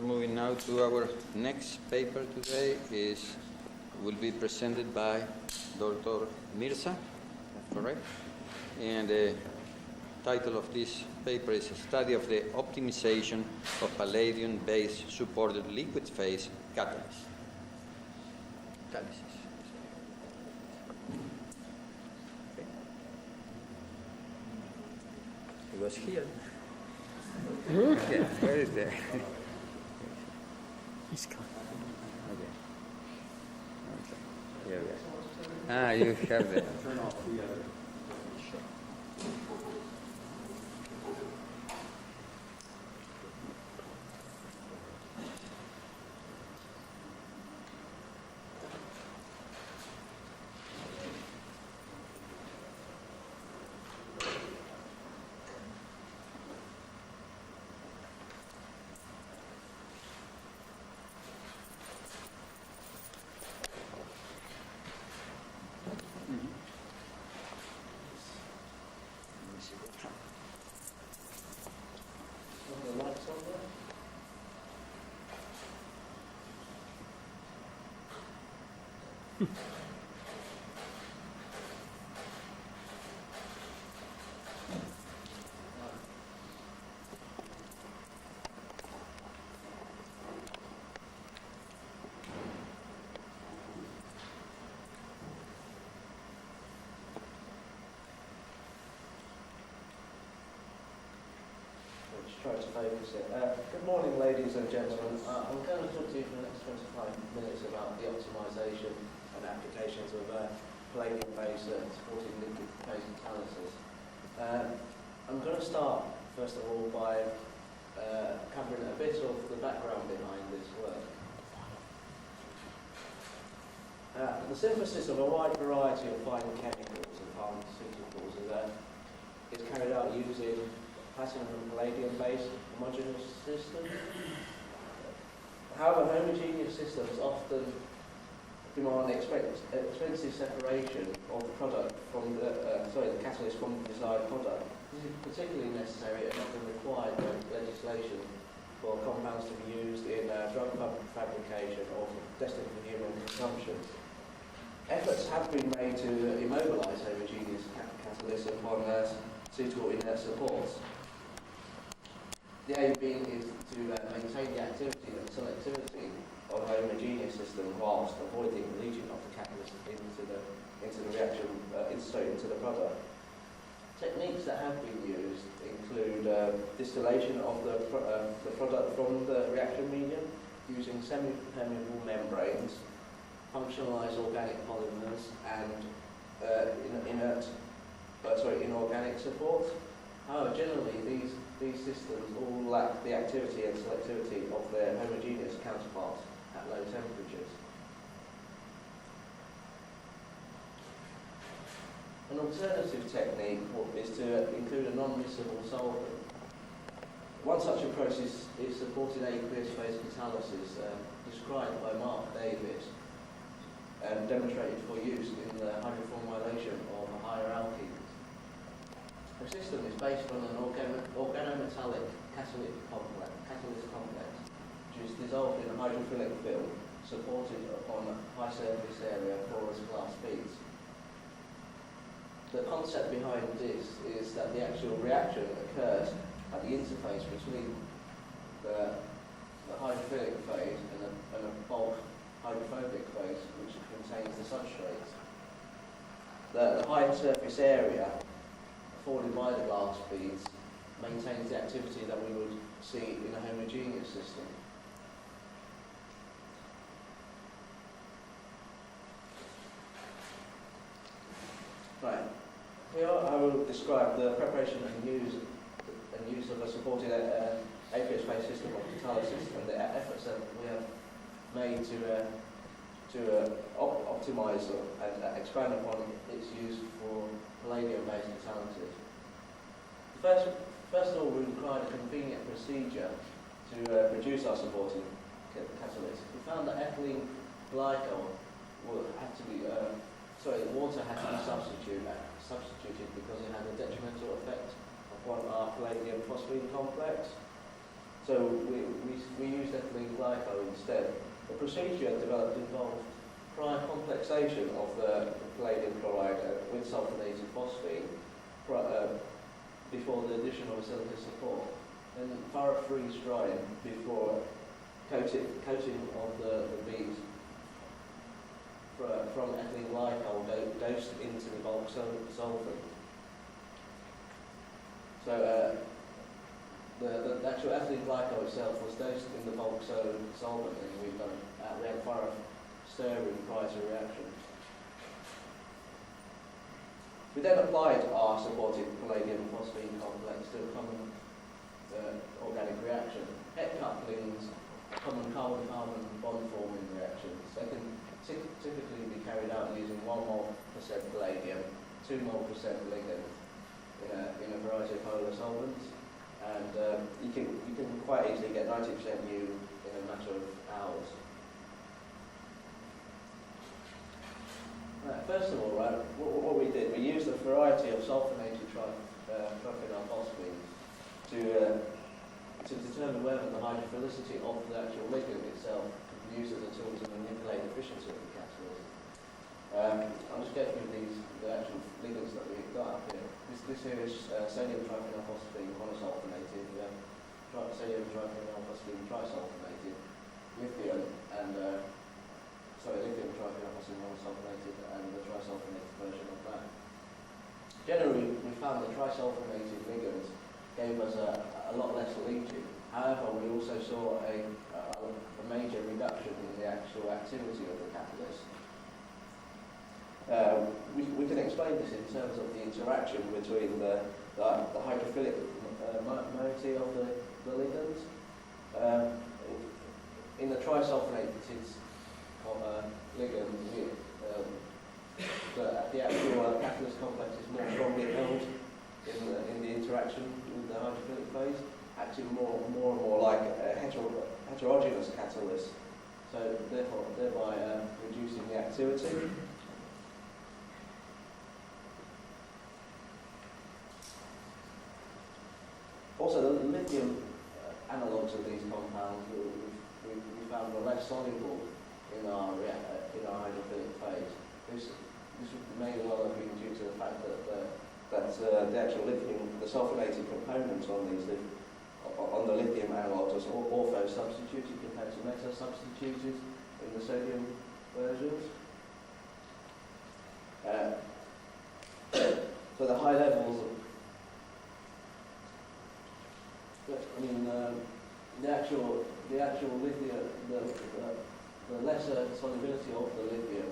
We're moving now to our next paper today. Will be presented by Dr. Mirza, correct? And the title of this paper is a study of the optimization of Palladium-based supported liquid phase catalysis. Okay. It was here. Yeah, where is there? He's coming. Okay. Here we are. Ah, you have the. Turn off the other. Try to focus it. Good morning, ladies and gentlemen. I'm going to talk to you for the next 25 minutes about the optimisation and applications of palladium-based supported liquid phase catalysis. I'm going to start, first of all, by covering a bit of the background behind this work. The synthesis of a wide variety of fine chemicals and pharmaceuticals is carried out using platinum and palladium-based homogeneous systems. However, homogeneous systems often demand expensive separation of the product from the catalyst from the desired product. This is particularly necessary and often required by legislation for compounds to be used in drug fabrication or destined for human consumption. Efforts have been made to immobilise homogeneous catalysts upon suitable inert supports. The aim being is to maintain the activity and selectivity of a homogeneous system whilst avoiding the leaching of the catalyst into the reaction, into the product. Techniques that have been used include distillation of the product from the reaction medium using semi-permeable membranes, functionalized organic polymers, and inorganic support. However, generally these systems all lack the activity and selectivity of their homogeneous counterparts at low temperatures. An alternative technique is to include a non-miscible solvent. One such approach is supported aqueous phase catalysis, described by Mark Davis and demonstrated for use in the hydroformylation of higher alkenes. The system is based on an organometallic catalyst complex, which is dissolved in a hydrophilic film, supported upon a high surface area porous glass beads. The concept behind this is that the actual reaction occurs at the interface between the hydrophilic phase and a bulk hydrophobic phase, which contains the substrate. The high surface area afforded by the glass beads maintains the activity that we would see in a homogeneous system. Right. Here I will describe the preparation and use of a supported aqueous phase system of catalysis and the efforts that we have made to optimise and expand upon its use for palladium-based catalysis. First of all, we required a convenient procedure to produce our supporting catalyst. We found that ethylene glycol had to be, water had to be substituted because it had a detrimental effect upon our palladium phosphine complex. So So we used ethylene glycol instead. The procedure developed involved prior complexation of the palladium chloride with sulfonated phosphine before the addition of a silica support. Then thorough freeze drying before coating of the beads from ethylene glycol dosed into the bulk solvent. So the actual ethylene glycol itself was dosed in the bulk solvent, and we had thorough stirring prior to reaction. We then applied our supported palladium phosphine complex to a common organic reaction. Het couplings, common carbon-carbon bond-forming reactions. They can typically be carried out using 1 mol% palladium, 2 mol% ligand in a variety of polar solvents, and you can quite easily get 90% U in a matter of hours. First of all, what we did, we used a variety of sulfonated triphenylphosphine to determine whether the hydrophilicity of the actual ligand itself could be used as a tool to manipulate the efficiency of the catalyst. I'll just get through the actual ligands that we've got up here. This here is sodium triphenylphosphine monosulfonated, sodium triphenylphosphine trisulfonated, lithium and lithium triphenylphosphine monosulfonated and the trisulfonated version of that. Generally, we found that trisulfonated ligands gave us a lot less leaching. However, we also saw a major reduction in the actual activity of the catalyst. We can explain this in terms of the interaction between the hydrophilic moiety of the ligands. In the trisulfonated ligand, the actual catalyst complex is more strongly held in the interaction with the hydrophilic phase, acting more and more like a heterogeneous catalyst, so thereby reducing the activity. Also, the lithium analogues of these compounds we found were less soluble in our hydrophilic phase. This may well have been due to the fact that the actual lithium, the sulfonated components on the lithium analogues was ortho-substituted compared to meta-substituted in the sodium versions. So the high levels of the actual lithium, the lesser solubility of the lithium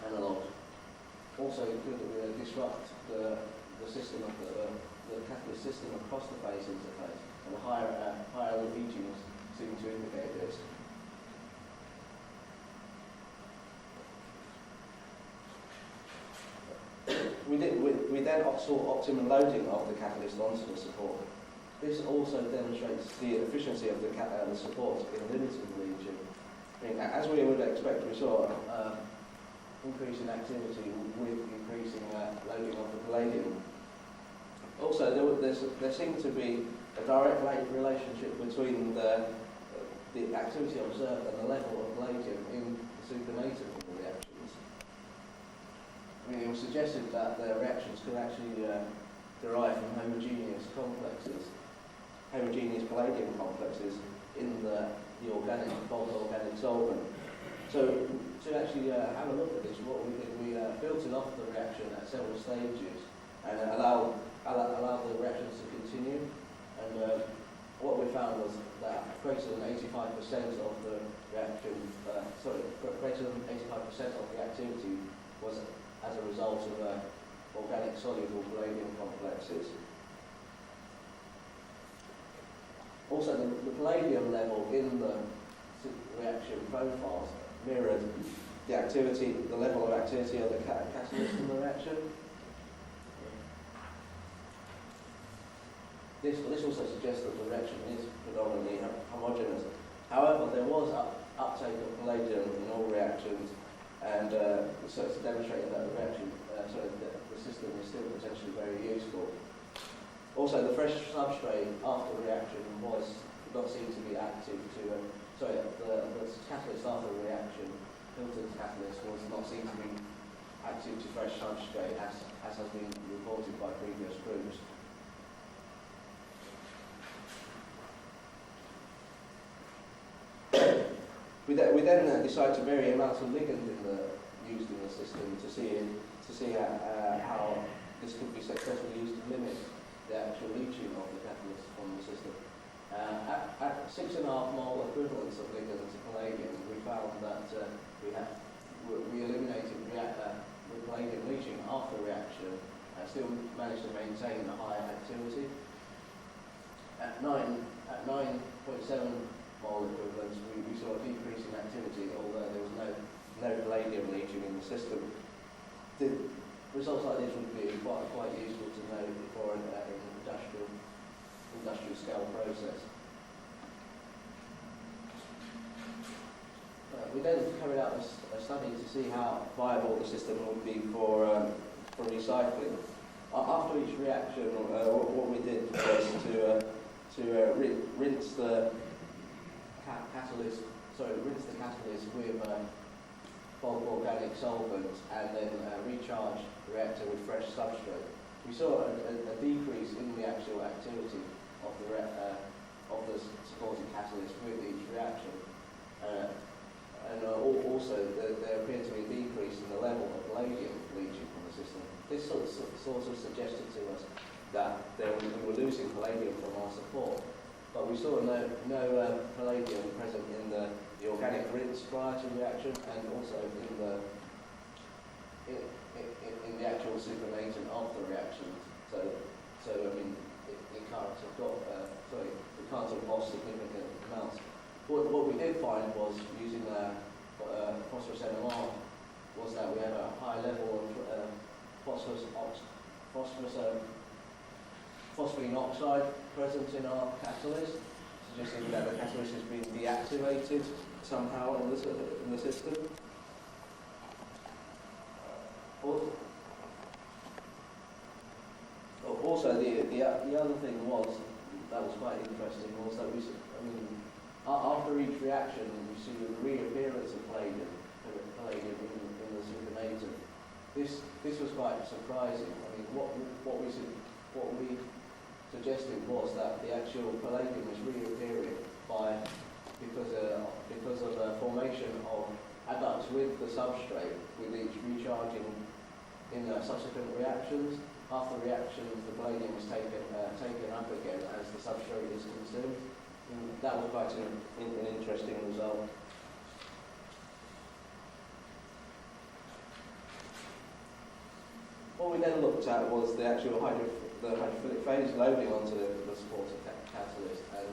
analogues also could disrupt the system of the catalyst system across the phase interface, and the higher leachings seem to indicate this. We then sought optimum loading of the catalyst onto the support. This also demonstrates the efficiency of the support in limiting leaching. As we would expect, we saw increase in activity with increasing loading of the palladium. Also, there seemed to be a direct relationship between the activity observed and the level of palladium in the supernatant of the reactions. It was suggested that the reactions could actually derive from homogeneous palladium complexes in the bulk organic solvent. So to actually have a look at this, what we did, we filtered off the reaction at several stages and allowed the reactions to continue. And what we found was that greater than 85% of the reaction, greater than 85% of the activity was as a result of organic soluble palladium complexes. Also, the palladium level in the reaction profiles mirrored the level of activity of the catalyst in the reaction. This also suggests that the reaction is predominantly homogeneous. However, there was uptake of palladium in all reactions, and so it's demonstrating that the system is still potentially very useful. Also, the fresh substrate after the reaction was not seem to be active to, the catalyst after the reaction, filtered catalyst, was not seen to be active to fresh substrate as has been reported by previous groups. We then decide to vary the amount of ligand used in the system to see how this could be successfully used to limit the actual leaching of the catalyst from the system. At 6.5 mole equivalents of ligand to palladium, we found that we eliminated with palladium leaching after reaction, still managed to maintain a high activity. At 9.7 mole equivalents, we saw a decrease in activity, although there was no palladium leaching in the system. The results like this would be quite useful to know for an industrial scale process. We then carried out a study to see how viable the system would be for recycling. After each reaction, what we did was to rinse the catalyst with bulk organic solvent and then recharge the reactor with fresh substrate. We saw a decrease in the actual activity of the supporting catalyst with each reaction. Also, there appeared to be a decrease in the level of palladium leaching from the system. This sort of suggested to us that we were losing palladium from our support, but we saw no palladium present in the organic rinse prior to reaction, and also in the actual supernatant after reaction. So I mean, it can't have got it can't have lost significant amounts. What we did find was, using phosphorus NMR, was that we had a high level of phosphine oxide present in our catalyst, suggesting that the catalyst has been deactivated somehow in the system. Also, the other thing that was quite interesting was that after each reaction, we see the reappearance of palladium in the supernatant. This was quite surprising. I mean, what we suggested was that the actual palladium is reappearing because of the formation of adducts with the substrate, with each recharging in subsequent reactions. After reactions, the palladium is taken up again as the substrate is consumed. And that was quite an interesting result. What we then looked at was the actual hydrophilic phase loading onto the supporting catalyst, and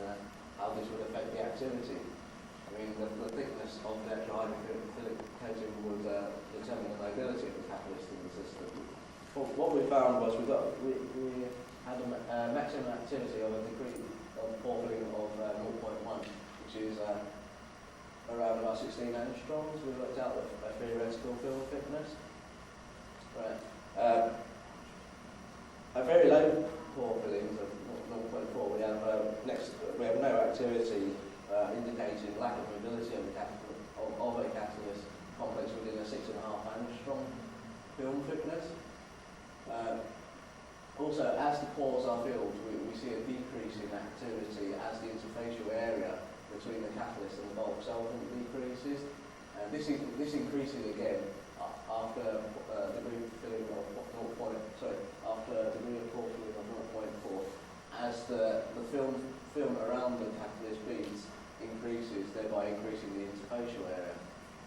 how this would affect the activity. I mean, the thickness of the actual hydrophilic coating would determine the mobility of the catalyst in the system. What we found was we had a maximum activity of a degree of pore filling of 0.1, which is around about 16 angstroms. We worked out a theoretical film thickness. Right. A very low pore fillings of 0.4. We have no activity indicating lack of mobility of a catalyst complex within a 6.5 angstrom film thickness. Also, as the pores are filled, we see a decrease in activity as the interfacial area between the catalyst and the bulk solvent decreases. And this increases again after degree filling of after degree of pore filling of 0.4, as the film around the catalyst beads increases, thereby increasing the interfacial area.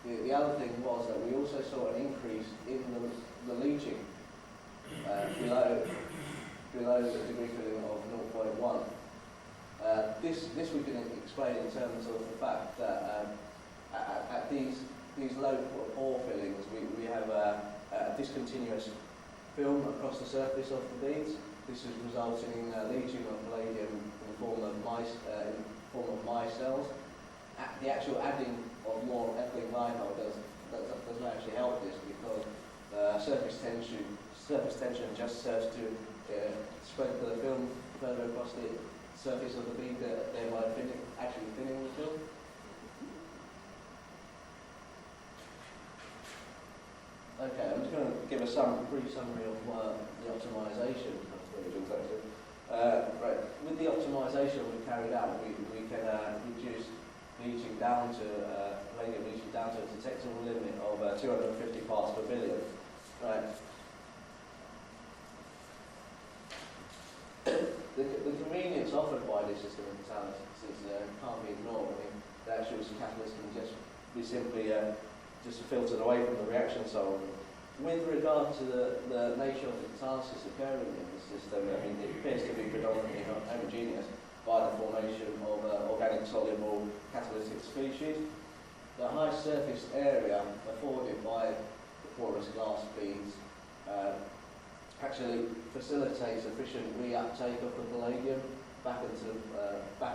The other thing was that we also saw an increase in the leaching below the degree filling of 0.1. This we can explain in terms of the fact that at these low pore fillings, we have a discontinuous film across the surface of the beads. This is resulting in leaching of palladium in the form of micelles. The actual adding of more ethylene glycol doesn't actually help this, because surface tension just serves to spread the film further across the surface of the bead, thereby actually thinning the film. Okay, I'm just going to give a brief summary of the optimisation of versions. Right, with the optimisation we carried out, we can reduce leaching down to palladium leaching down to a detectable limit of 250 parts per billion. Right. The convenience offered by this system of catalysis can't be ignored. I mean, the actual catalyst can just be simply just filtered away from the reaction solvent. With regard to the nature of the catalysis occurring in the system, I mean, it appears to be predominantly homogeneous by the formation of organic soluble catalytic species. The high surface area afforded by the porous glass beads actually facilitates efficient reuptake of the palladium back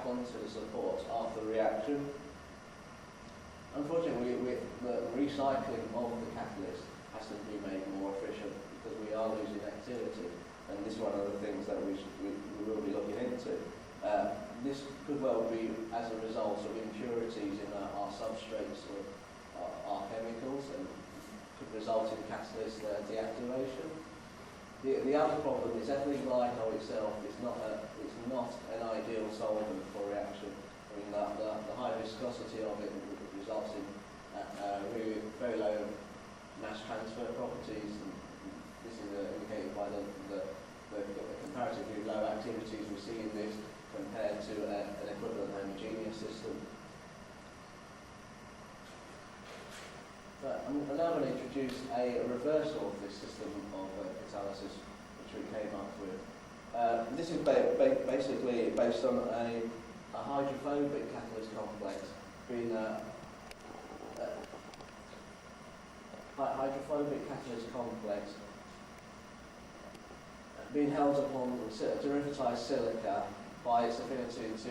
onto the support after reaction. Unfortunately, the recycling of the catalyst has to be made more efficient because we are losing activity, and this is one of the things that we will be looking into. This could well be as a result of impurities in our substrates or our chemicals, and could result in catalyst deactivation. The other problem is ethylene glycol itself is not an ideal solvent for reaction. I mean, the high viscosity of it results in really very low mass transfer properties, and this is indicated by the comparatively low activities we see in this compared to an equivalent homogeneous system. I'm now going to introduce a reversal of this system of catalysis which we came up with. This is basically based on a hydrophobic catalyst complex being hydrophobic catalyst complex being held upon derivatized silica by its affinity to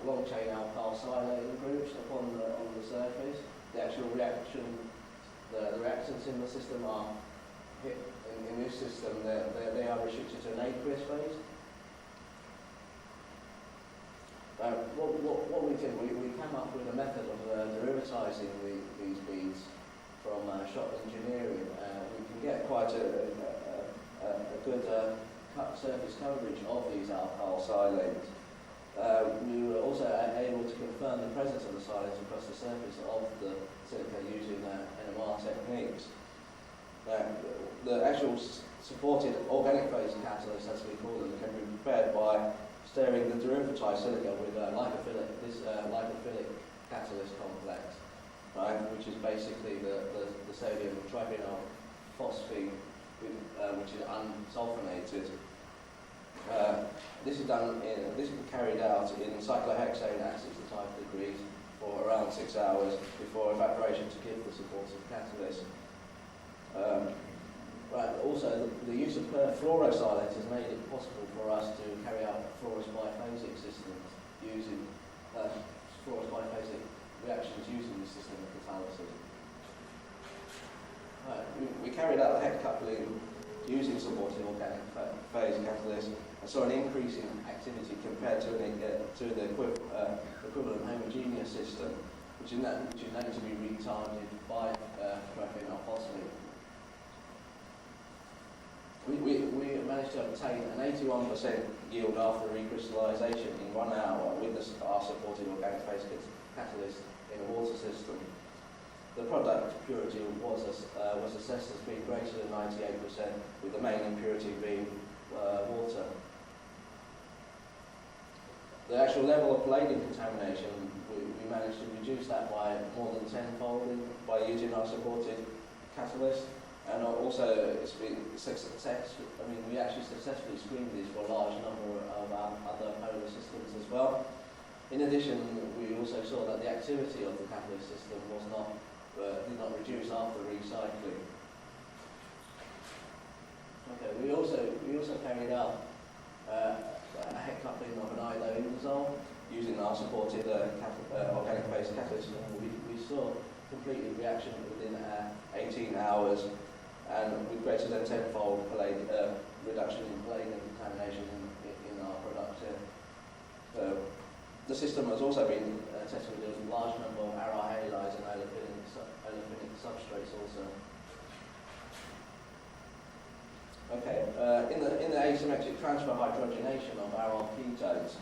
long-chain alkyl silating groups on the surface. The actual reaction, the reactants in the system are in this system. They are restricted to an aqueous phase. What we did, we came up with a method of derivatizing these beads from shot engineering. We can get quite a good surface coverage of these alkyl silanes. We were also able to confirm the presence of the silanes across the surface of the silica using NMR techniques. The actual supported organic phase catalyst, as we call them, can be prepared by stirring the derivatized silica with lipophilic catalyst complex, right, which is basically the sodium triphenyl phosphine, which is unsulfonated. This is carried out in cyclohexane at 65 degrees for around 6 hours before evaporation to give the supportive catalyst. Also, the use of fluorosilane has made it possible for us to carry out fluorous biphasic systems using fluorous biphasic reactions using the system of catalysis. We carried out the head coupling using supportive organic phase catalyst and saw an increase in activity compared to the equivalent homogeneous system, which is known to be retarded by triphenyl phosphate. We managed to obtain an 81% yield after recrystallization in 1 hour with our supported organic phase catalyst in a water system. The product purity was assessed as being greater than 98%, with the main impurity being water. The actual level of palladium contamination, we managed to reduce that by more than 10-fold by using our supported catalyst, and also it's been successful. I mean, we actually successfully screened this for a large number of other polar systems as well. In addition, we also saw that the activity of the catalyst system did not reduce after recycling. Okay, we also carried out a head coupling of an iodoindazole using our supported organic phase catalyst. We saw completed reaction within 18 hours, and with greater than 10-fold reduction in palladium contamination in our product. The system has also been tested with a large number of aryl halides and olefinic substrates also. Okay, in the asymmetric transfer hydrogenation of aryl ketones,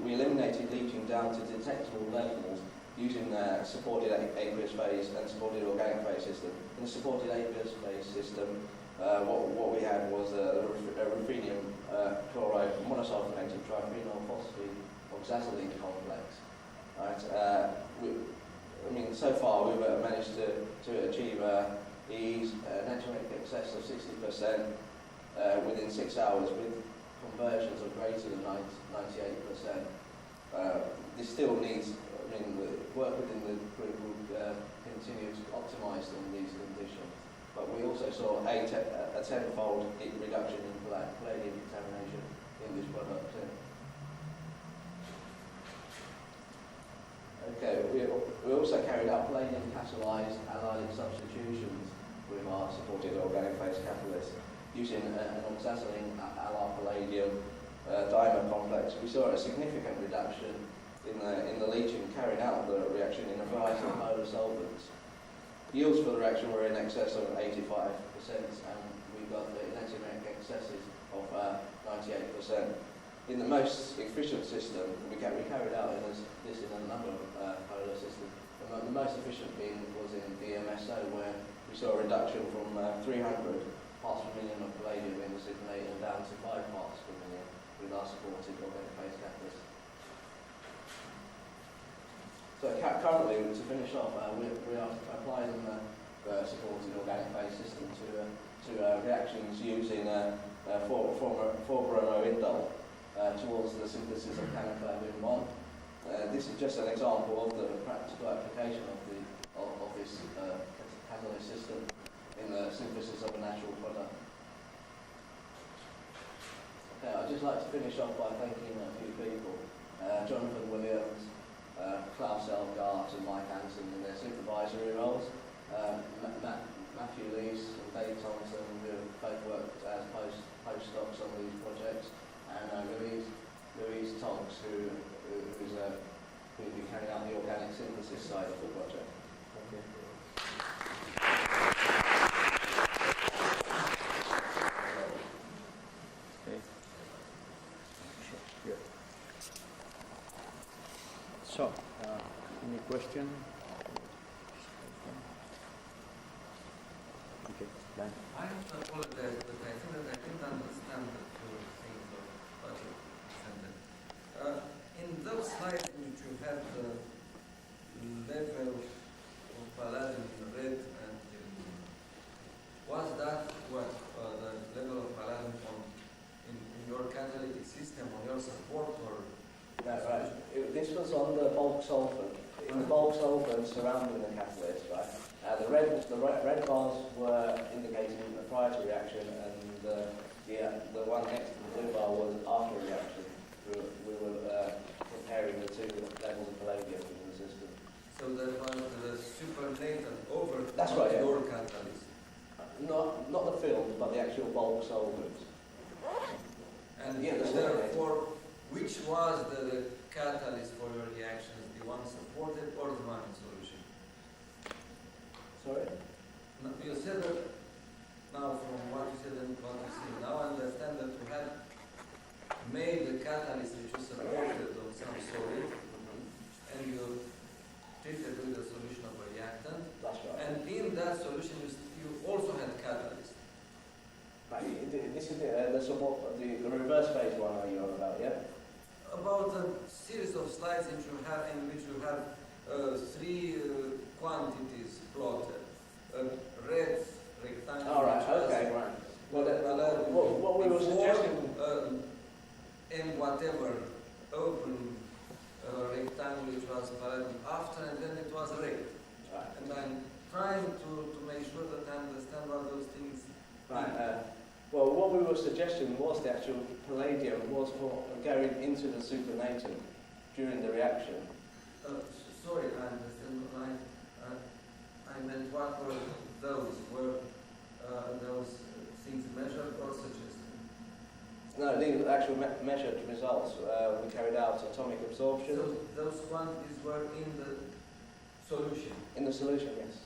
we eliminated leaching down to detectable levels using supported aqueous phase and supported organic phase system. In the supported aqueous phase system, what we had was a ruthenium chloride monosulfonated triphenyl phosphine oxazolene complex. Right? So far we've managed to achieve EE's natriuretic excess of 60% within 6 hours with conversions of greater than 98%. This still needs, work within the group will continue to optimise on these conditions. But we also saw a tenfold reduction in palladium contamination in this product. Okay, we also carried out palladium catalyzed allylic substitutions with our supported organic phase catalyst using an oxazolene allyl palladium dimer complex. We saw a significant reduction in the leaching carried out the reaction in a variety of polar solvents. Yields for the reaction were in excess of 85%, and we got the natriuretic excesses of 98%. In the most efficient system, we carried out this in a number of polar systems. The most efficient being was in DMSO, where we saw a reduction from 300 parts per million of palladium in the supernatant down to 5 parts per million with our supported organic phase catalyst. So currently, to finish off, we are applying the supported organic phase system to reactions using 4-bromoindole towards the synthesis of canaclavin-1. This is just an example of the practical application of this catalyst system in the synthesis of a natural product. Okay, I'd just like to finish off by thanking a few people. Jonathan Williams, Klaus Elgart and Mike Hansen in their supervisory roles, Matthew Lees and Dave Thompson, who both worked as postdocs on these projects, and Louise Tonks, who's been carrying out the organic synthesis side of the project. Thank you. So, any question? Okay, Dan. I have to apologize, but I think that I didn't understand the two things of what you presented. In those slides in which you have the level of palladium in red and in blue, was that what the level of palladium in your catalytic system, on your support, or? That's right. This was on the bulk solvent. In the bulk solvent surrounding the catalyst, right? The red bars were indicating a prior to reaction, and the one next to the blue bar was after reaction. We were comparing the two levels of palladium in the system. So that was the supernatant over That's right, yeah. your catalyst. Not the film, but the actual bulk solvent. And yeah, therefore, which was the catalyst for your reactions, the one supported or the one in solution? Sorry? Now, you said that, now from what you said and what you see, now I understand that you had made the catalyst which is supported on some solid, and you treated with a solution of a reactant. That's right. And in that solution, you also had catalyst. Right. This is the support, the reverse phase one are you on about, yeah? About a series of slides in which you have three quantities plotted. Red rectangle. All right. Okay. Right. Well, what we were suggesting. And whatever open rectangle which was palladium after, and then it was red. Right. And I'm trying to make sure that I understand what those things. Right. Well, what we were suggesting was the actual palladium was for going into the supernatant during the reaction. Sorry, I understand. I meant what were those? Were those things measured or suggested? No, the actual measured results, we carried out atomic absorption. So those quantities were in the solution. In the solution, yes.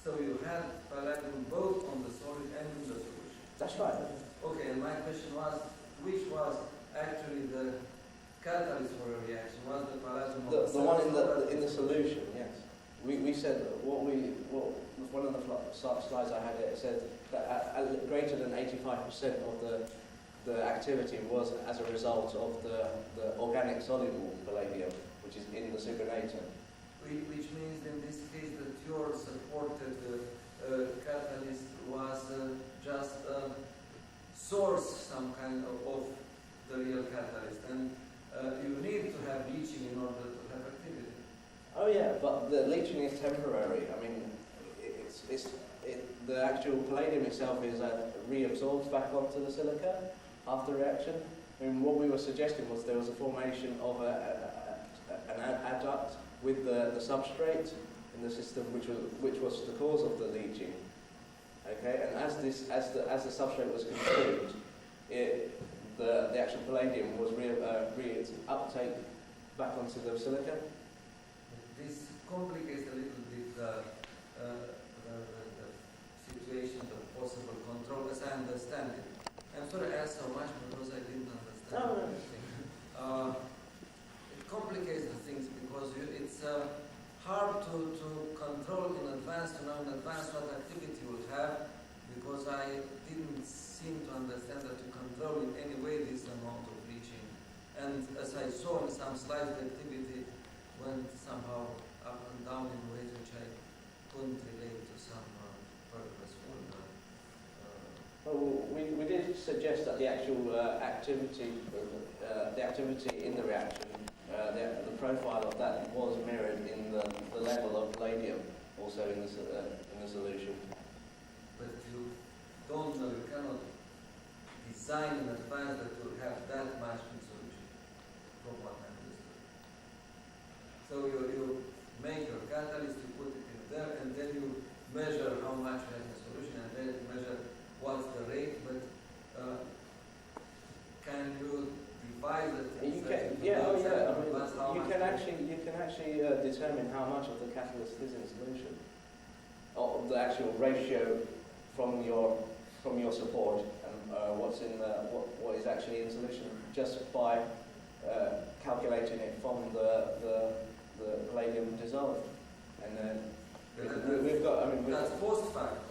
So you had palladium both on the solid and in the solution. That's right. Okay, and my question was, which was actually the catalyst for a reaction? Was the palladium on The one in the surface? solution, yes. We said that one of the slides I had it said that greater than 85% of the activity was as a result of the organic soluble palladium, which is in the supernator. Which means in this case that your supported catalyst was just a source, some kind of the real catalyst, and you need to have leaching in order to have activity. Oh yeah, but the leaching is temporary. I mean, the actual palladium itself is reabsorbed back onto the silica after reaction. I mean, what we were suggesting was there was a formation of an adduct with the substrate in the system, which was the cause of the leaching. Okay, and as the substrate was consumed, the actual palladium was uptake back onto the silica. This complicates a little bit the situation of possible control, as I understand it. I'm sorry I asked so much because I didn't understand everything. It complicates the things because it's hard to control in advance, to know in advance what activity you will have, because I didn't seem to understand that you control in any way this amount of leaching. And as I saw in some slides, the activity went somehow up and down in ways which I couldn't relate to some purposeful. Well, we did suggest that the actual activity in the reaction, the profile of that was mirrored in the level of palladium, also in the solution. But you don't know, you cannot design in advance that you have that much in solution, from what I understood. So you make your catalyst, you put it in there, and then you measure how much you have in solution, and then you measure what's the rate, but can you devise it? You can actually determine how much of the catalyst is in solution, or the actual ratio from your support and what's in what is actually in solution, just by calculating it from the palladium dissolved. And then we've got. I mean, that's post factor.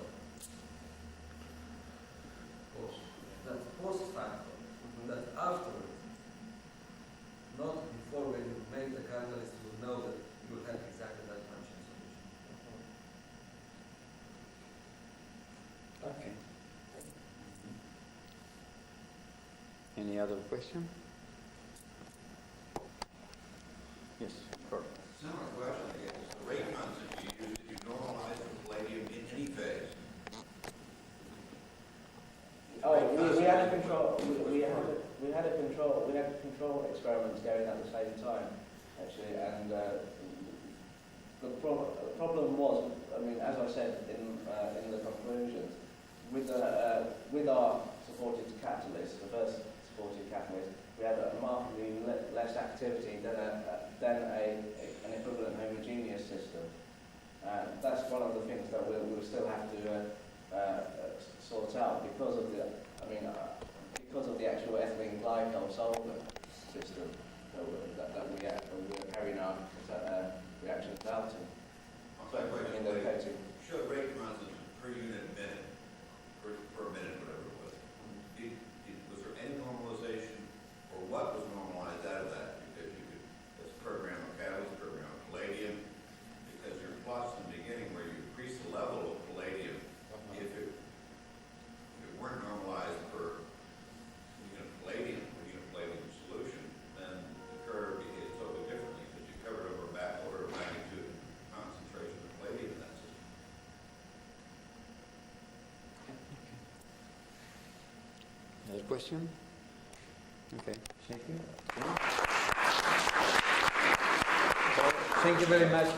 That's post factor. That's afterwards. Not before, when you make the catalyst, you will know that you will have exactly that much in solution. Okay. Any other question? Yes, Kurt. Similar question, I guess. The rate constant you use, did you normalize the palladium in any phase? We had a control. We had control experiments going at the same time, actually, and the problem was, I mean, as I said in the conclusions, with our supported catalyst, the first supported catalyst, we had a markedly less activity than an equivalent homogeneous system. That's one of the things that we'll still have to sort out because of the actual ethylene glycol solvent system that we're carrying out reactions out in. In the coating. Show rate constant per unit minute, per minute, whatever it was. Was there any normalization, or what was normalized out of that? Because you could, let's program a catalyst, program a palladium, because your plots in the beginning where you increase the level of palladium, if it weren't normalized per unit palladium solution, then the curve behaves totally differently because you covered over a back order of magnitude concentration of palladium in that system. Another question? Okay, thank you. Thank you very much.